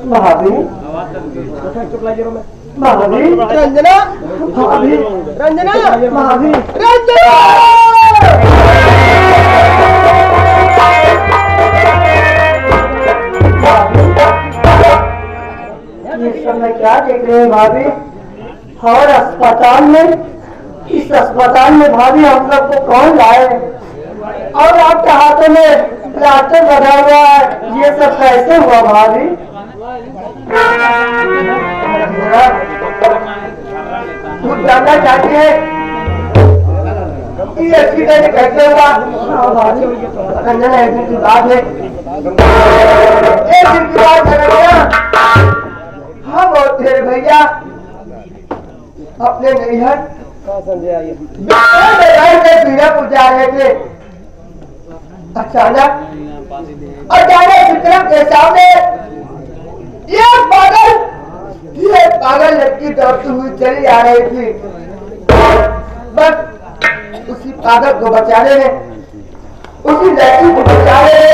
भाभी भाभी रंजना भाभी रंजना भाभी रंजना ये समय क्या देख रहे हैं भाभी? और अस्पताल में, इस अस्पताल में भाभी हम लोग को कौन लाए? और आपके हाथों में प्लास्टर बना हुआ है, ये सब कैसे हुआ भाभी? तू जानना चाहती है कि एक्सीडेंट कैसे हुआ? रंजना एक दिन की बात है, एक दिन की बात है रंजना। हम और तेरे भैया अपने नैहर से पीड़ापुर जा रहे थे। अचानक विक्रम के सामने ये पागल लड़की दौड़ती हुई चली आ रही थी। बस उसी पागल को बचाने में, उसी लड़की को बचाने में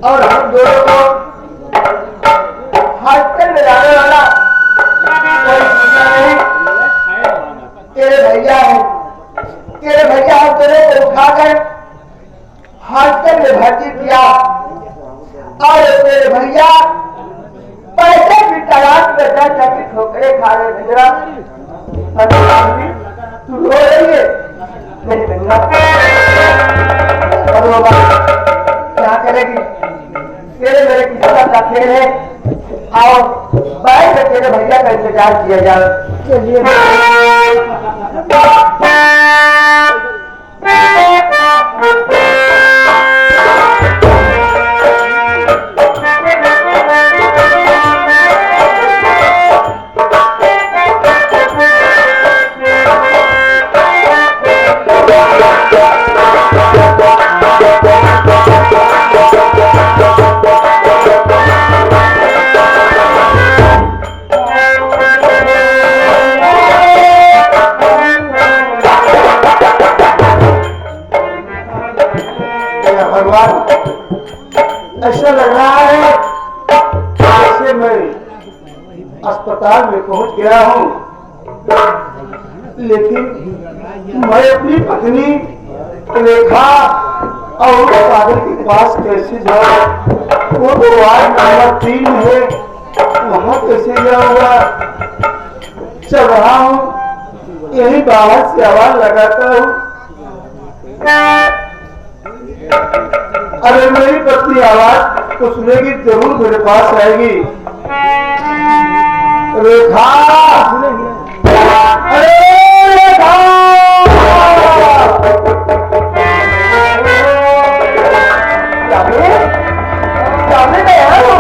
और हम दोनों को हॉस्पिटल में जाने वाला कोई नहीं। तेरे भैया हम तेरे को उठाकर हॉस्पिटल में भर्ती किया और तेरे भैया पैसे की तलाश में जाकर ठोकरे खा रहे। गुजरा तू रो रही है? नहीं बंगा, क्या करेगी? तेरे मेरे किस्मत का खेल है। आओ बैठ के तेरे भैया का इंतजार किया जाए। चलिए ऐसा लग रहा है जैसे मैं अस्पताल में पहुंच गया हूं, लेकिन मैं अपनी पत्नी रेखा और पागल के पास कैसे जाऊं? वो तो वार्ड नंबर 3 है, वहां कैसे जाऊंगा? चल रहा हूं, यही बाहर से आवाज लगाता हूं। अरे मेरी पत्नी आवाज तो सुनेगी, जरूर मेरे पास आएगी। रेखा, अरे रेखा, सामने गया हो?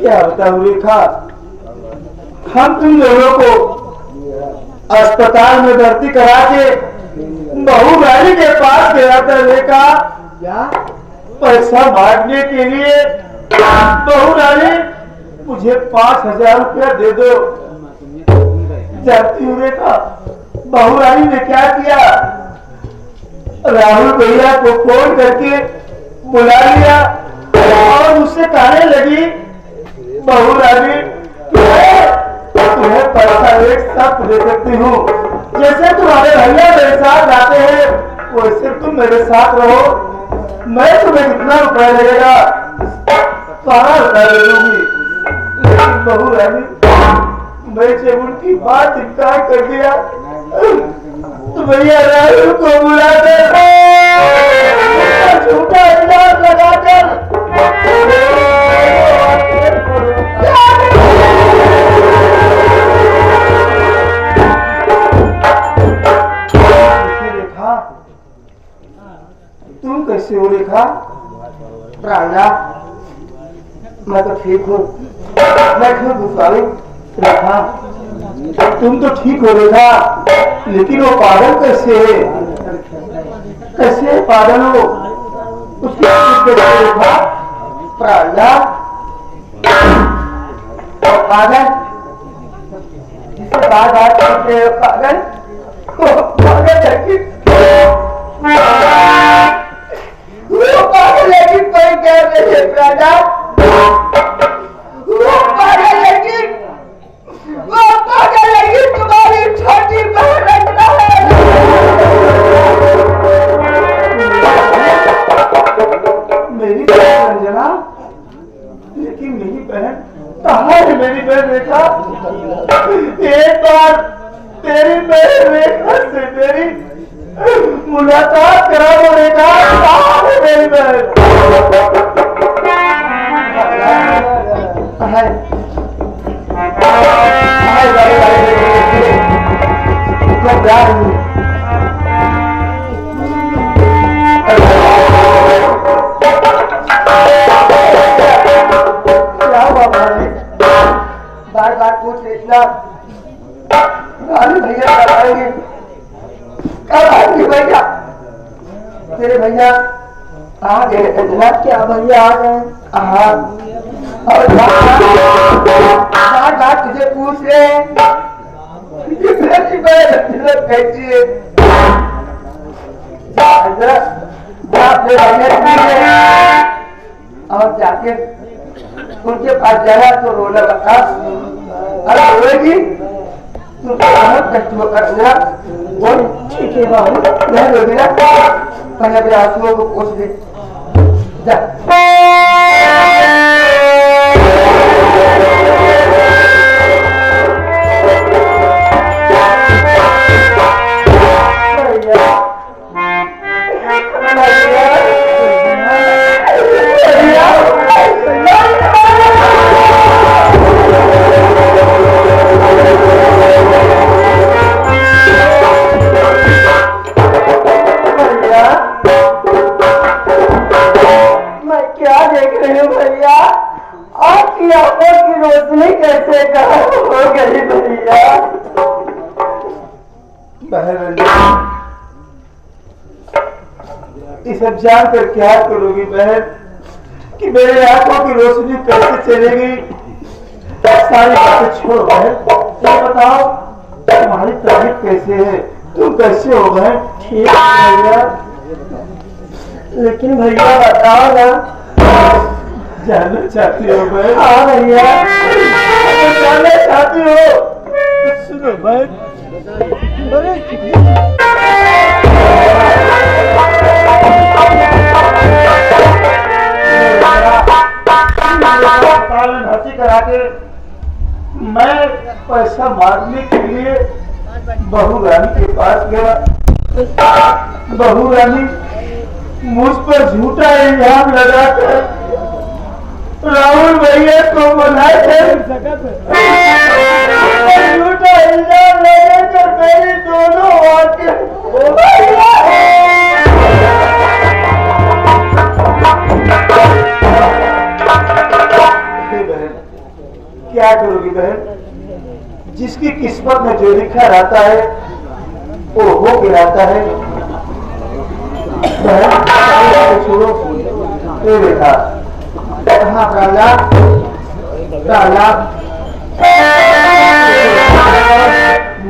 क्या बताऊं रेखा, हम तुम दोनों को अस्पताल में भर्ती करा के बहू रानी के पास गया था रेखा, पैसा मांगने के लिए। बहू रानी मुझे 5,000 रुपया दे दो, जानती हूँ रेखा, बहू रानी ने क्या किया? राहुल भैया को फोन करके बुला लिया और उससे कहने लगी, बहू रानी तुम्हें पैसा एक साथ दे सकती हूँ, जैसे तुम्हारे भैया मेरे साथ आते हैं वैसे तुम मेरे साथ रहो, मैं तुम्हें कितना रुपया लगेगा 12 रुपया दे दूंगी। लेकिन बहू रानी मैं जब उनकी बात इनकार कर दिया तो भैया राहुल को बुलाकर झूठा इल्जाम लगाकर तुम कैसे हो रेखा? प्राणा मैं तो ठीक हूँ, मैं क्यों गुस्साई? रेखा तुम तो ठीक हो रेखा, लेकिन वो पागल कैसे है? कैसे पागल हो? उसकी रेखा प्राणा पागल जिसे बार बार कहते हैं पागल, पागल लेकिन वो पागल लेकिन कोई कह रहे हैं प्राणा, वो पागल लेकिन तुम्हारी छोटी बहन रचना है। मेरी बहन रंजना, लेकिन मेरी बहन कहाँ है? मेरी बहन रेखा, एक बार तेरी बहन रेखा से मेरी मुलाकात करा दो रेखा, कहाँ है मेरी बहन? बार बार पूछ लेना, भैया कब आएंगे? कब आएंगे भैया? तेरे भैया आ गए क्या? भैया आ गए। हाँ, और बार बार तुझे पूछ रहे हैं कैसी है? और जाके उनके पास जाना तो रोना लगा, अरे रोएगी तुम बहुत कष्ट करना। ठीक है बाबू, नहीं रोगी ना, पहले अपने आंसुओं को पोंछ दे जा। सब जान कर क्या करोगी बहन कि मेरे आंखों की रोशनी कैसे चलेगी? सारी बातें छोड़ो बहन, ये बताओ तुम्हारी तबीयत कैसे है? तुम कैसे हो बहन? ठीक है भैया, लेकिन भैया बताओ ना। जानना चाहती हो बहन? हाँ भैया, जानना चाहती हो? सुनो बहन, भर्ती करा के मैं पैसा मांगने के लिए बहू रानी के पास गया। बहू रानी मुझ पर झूठा इल्जाम लगाकर राहुल भैया को बुलाकर झूठा इल्जाम लगाकर मेरी दोनों आंखें क्या करोगी बहन? जिसकी किस्मत में जो लिखा रहता है वो हो के रहता है। बहन छोड़ो, ये देखा कहाँ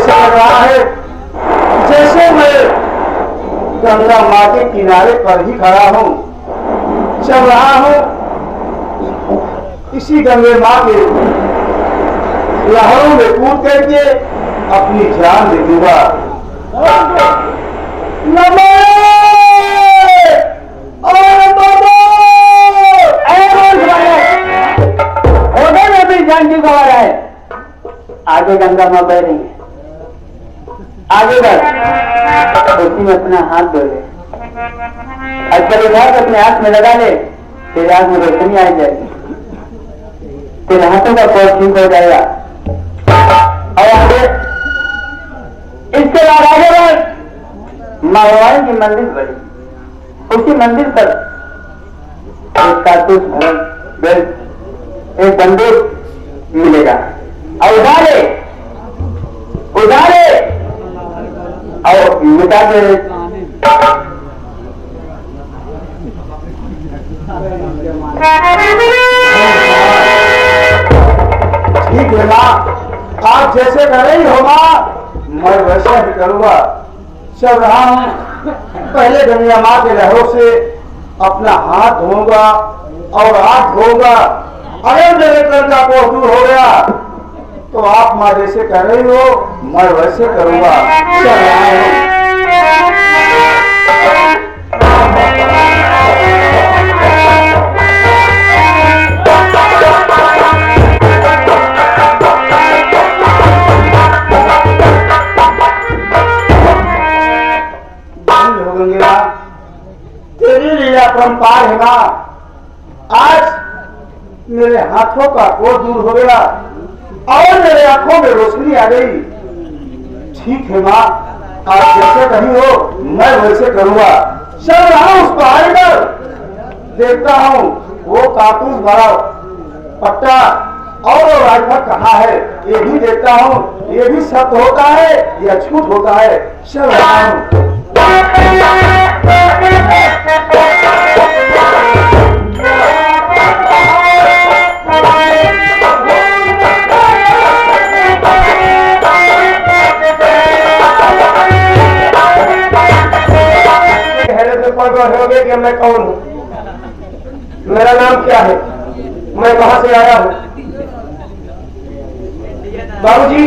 ऐसा लग रहा है जैसे मैं गंगा माँ के किनारे पर ही खड़ा हूँ, चल रहा हूँ इसी गंगे माँ के लहरों में कूद करके अपनी जान दे दूंगा। जान की खबर है, आगे गंगा माँ बह रही है, आगे बढ़, उसी में अपना हाथ धो ले, अजकल उठा के अपने हाथ में लगा ले, तेरे हाथ में रोशनी आ जाएगी, तेरे हाथों का कोर्स ठीक हो जाएगा। और आगे इसके बाद आगे बढ़, माँ भवानी की मंदिर बड़ी, उसी मंदिर पर एक कारतूस भरल बेल्ट, एक बंदूक मिलेगा, और उधारे और मिटा दे। ठीक है माँ, आप जैसे कर रही हो माँ, मैं वैसा ही करूंगा। चल रहा हूँ, पहले गंगा माँ के लहरों से अपना हाथ धोऊंगा और हाथ धोऊंगा। अगर मेरे कर्ज का कोष दूर हो गया तो आप माँ जैसे कर रही हो मैं वैसे करूंगा। चल रहा हूँ। गंगे माँ, तेरी लीला परम्पार है माँ। आज मेरे हाथों का कोष दूर हो गया और मेरे आंखों में रोशनी आ गई। ठीक है माँ, आप जैसे कही हो मैं वैसे करूंगा। चल रहा हूँ उस पहाड़ी पर, देखता हूँ वो कारतूस भरा पट्टा और वो राइफल कहाँ है, ये भी देखता हूँ, ये भी सत्य होता है या झूठ होता है। चल रहा हूँ। होगे कि मैं कौन हूँ, मेरा नाम क्या है, मैं कहां से आया हूँ। बाबूजी,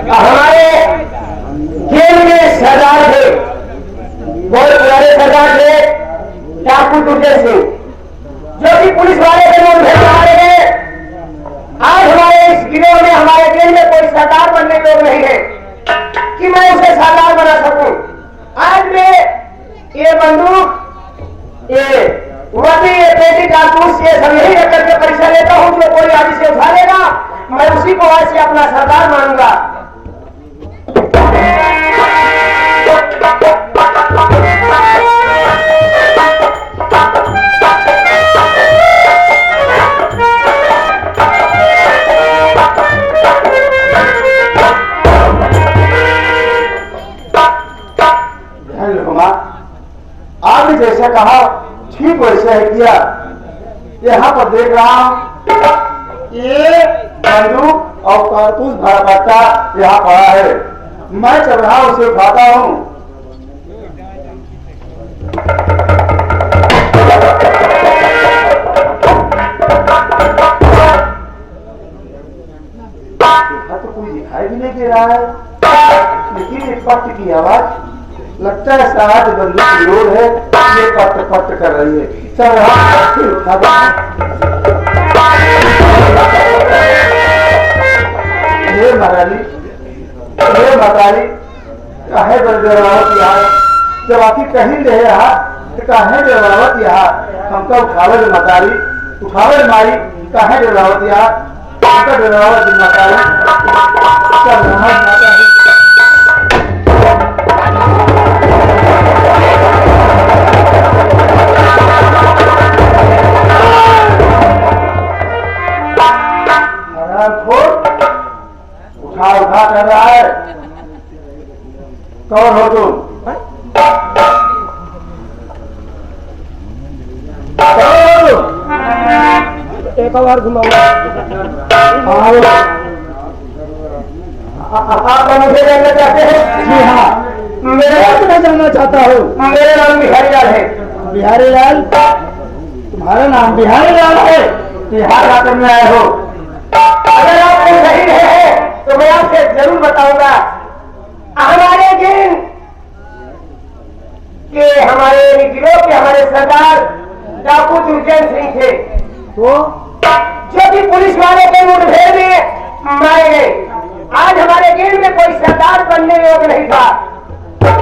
हमारे जेल में सरदार थे, बहुत पुराने सरदार थे, डाकू दुर्जय सिंह, जो कि पुलिस वाले के लोग भेज मारे गए। आज हमारे इस गिरोह में, हमारे जेल में कोई सरदार बनने के लोग नहीं है कि मैं उसे सरदार बना सकूं। आज मैं ये बंदूक, ये वर्दी, ये पेटी, कारतूस, ये सब यही रख करके परीक्षा लेता हूँ। जो कोई आदि से उठा लेगा मैं उसी को आज से अपना सरदार मानूंगा। आपने जैसा कहा ठीक वैसा है किया। यहाँ पर देख रहा हूँ ये बंदूक और कारतूस भरा पट्टा यहाँ पड़ा है, मैं चल रहा हूँ उसे उठाता हूँ। तो कोई दिखाई भी नहीं दे रहा है, लेकिन एक पट्ट की आवाज लगता है शायद बंदूक की लोड है, ये पट पट कर रही है। चल फिर उठा ये महारानी, ये महारानी काहे बलदेवावत यहाँ, जब आखिर कहीं रहे रहा तो काहे देवावत यहाँ, हमका उठावे मतारी, उठावे मारी, काहे देवावत यहाँ, हमका देवावत मतारी। चल रहा उठा कर रहा है। कौन हो तुम? एक बार घुमाओ। आप मुझे जानना चाहते हैं? जी हाँ, मैं जानना चाहता हूँ। मेरा नाम बिहारी लाल है। बिहारी लाल? तुम्हारा नाम बिहारी लाल है? बिहार आकर में आए हो? अगर आप सही रहे तो मैं आपसे जरूर बताऊंगा। हमारे दिन के हमारे गिरोह के हमारे सरदार डाकू दुर्जन सिंह थे, तो जो कि पुलिस वाले के मुठभेड़ में मारे गए। आज हमारे गिरोह में कोई सरदार बनने योग्य नहीं था।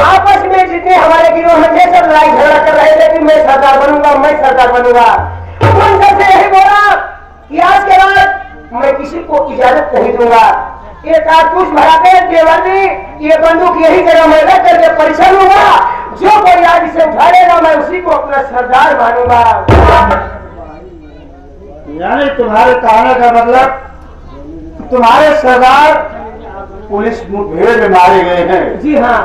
आपस में जितने हमारे गिरोह में थे सब लड़ाई झगड़ा कर रहे थे कि मैं सरदार बनूंगा, मैं सरदार बनूंगा। उन सबसे यही बोला कि आज के बाद मैं किसी को इजाजत नहीं दूंगा। ये कारतूस भरा के देवर्दी, ये बंदूक यही जगह मैं रख करके परेशान हूँगा। जो कोई आज इसे उठाएगा मैं उसी को अपना सरदार मानूंगा। यानी तुम्हारे कहने का मतलब तुम्हारे सरदार पुलिस मुठभेड़ में मारे गए हैं? जी हाँ।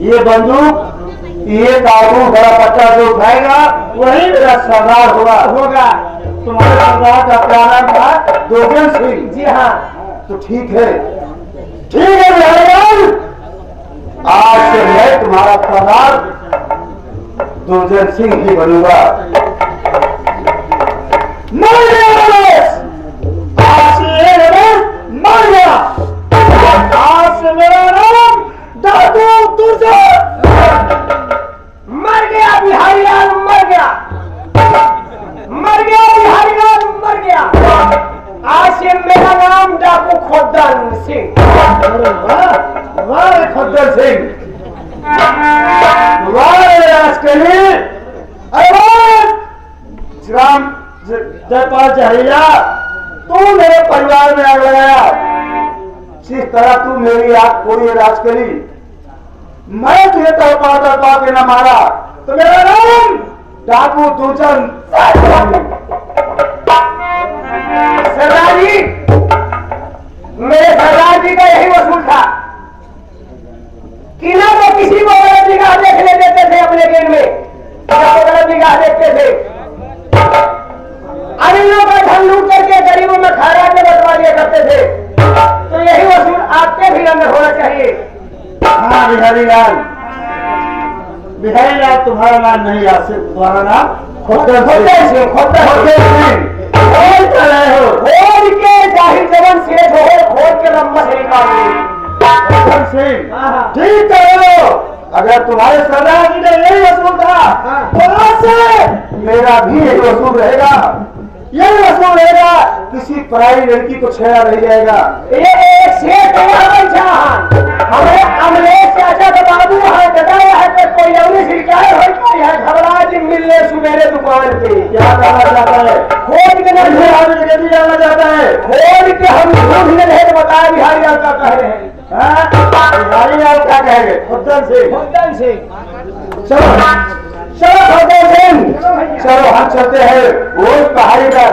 ये बंदूक, ये कारतूस बड़ा पट्टा जो उठाएगा वही मेरा सरदार होगा। तुम्हारे सरदार का क्या नाम था? दुर्जन सिंह? जी हाँ। तो ठीक है बिहारी लाल, आज से मैं तुम्हारा सरदार दुर्जन सिंह ही बनूंगा। मर गया, आज से मर गया। आज से मेरा नाम डाकू दुर्जन मर गया। बिहारी लाल मर गया, मर गया। बिहारी लाल मर गया। आज से मेरा नाम डाकू खोदन सिंह। वाह खोदन सिंह, वाह राजकली, अरे राम जयपाल जहरीला, तू मेरे परिवार में आग लगाया। जिस तरह तू मेरी आग कोई राजकली, मैं तुझे तड़पा के न मारा तो मेरा नाम डाकू दुर्जन। सरदार जी, मेरे सरदार जी का यही वसूल था कि ना तो किसी को गलत निगाह देखने देते थे अपने गेट में, ना तो गलत निगाह देखते थे। अमीरों का धन लूट करके गरीबों में खैरात में बंटवा दिया करते थे। तो यही वसूल आपके भी अंदर होना चाहिए। हाँ बिहारी लाल, बिहारी लाल तुम्हारा नाम नहीं याद, सिर्फ तुम्हारा नाम खोदन सिंह। खोद कर रहे हो? खोद के जाहिर जवन शेष हो, खोद के लंबा से निकाल। खोदन सिंह ठीक करो। अगर तुम्हारे सरदार जी ने यही वसूल था तो आज से मेरा भी यही वसूल रहेगा। यही वसूल रहेगा, किसी पराई लड़की को छेड़ा नहीं जाएगा। ये एक शेर हमें अमलेश चाचा का बाबू है, बताया है कि कोई अवनी शिकायत हो गई है, घबरा जी मिलने सुबेरे दुकान पे। क्या करना चाहता है? खोज के नहीं जाना चाहता है? खोज के हम ढूंढने रहे तो बताया बिहारी लाल का कह रहे हैं। बिहारी लाल क्या कहेंगे? खोदन सिंह। खोदन सिंह, चलो चलो खोदन सिंह, चलो हम चलते हैं वो पहाड़ी पर।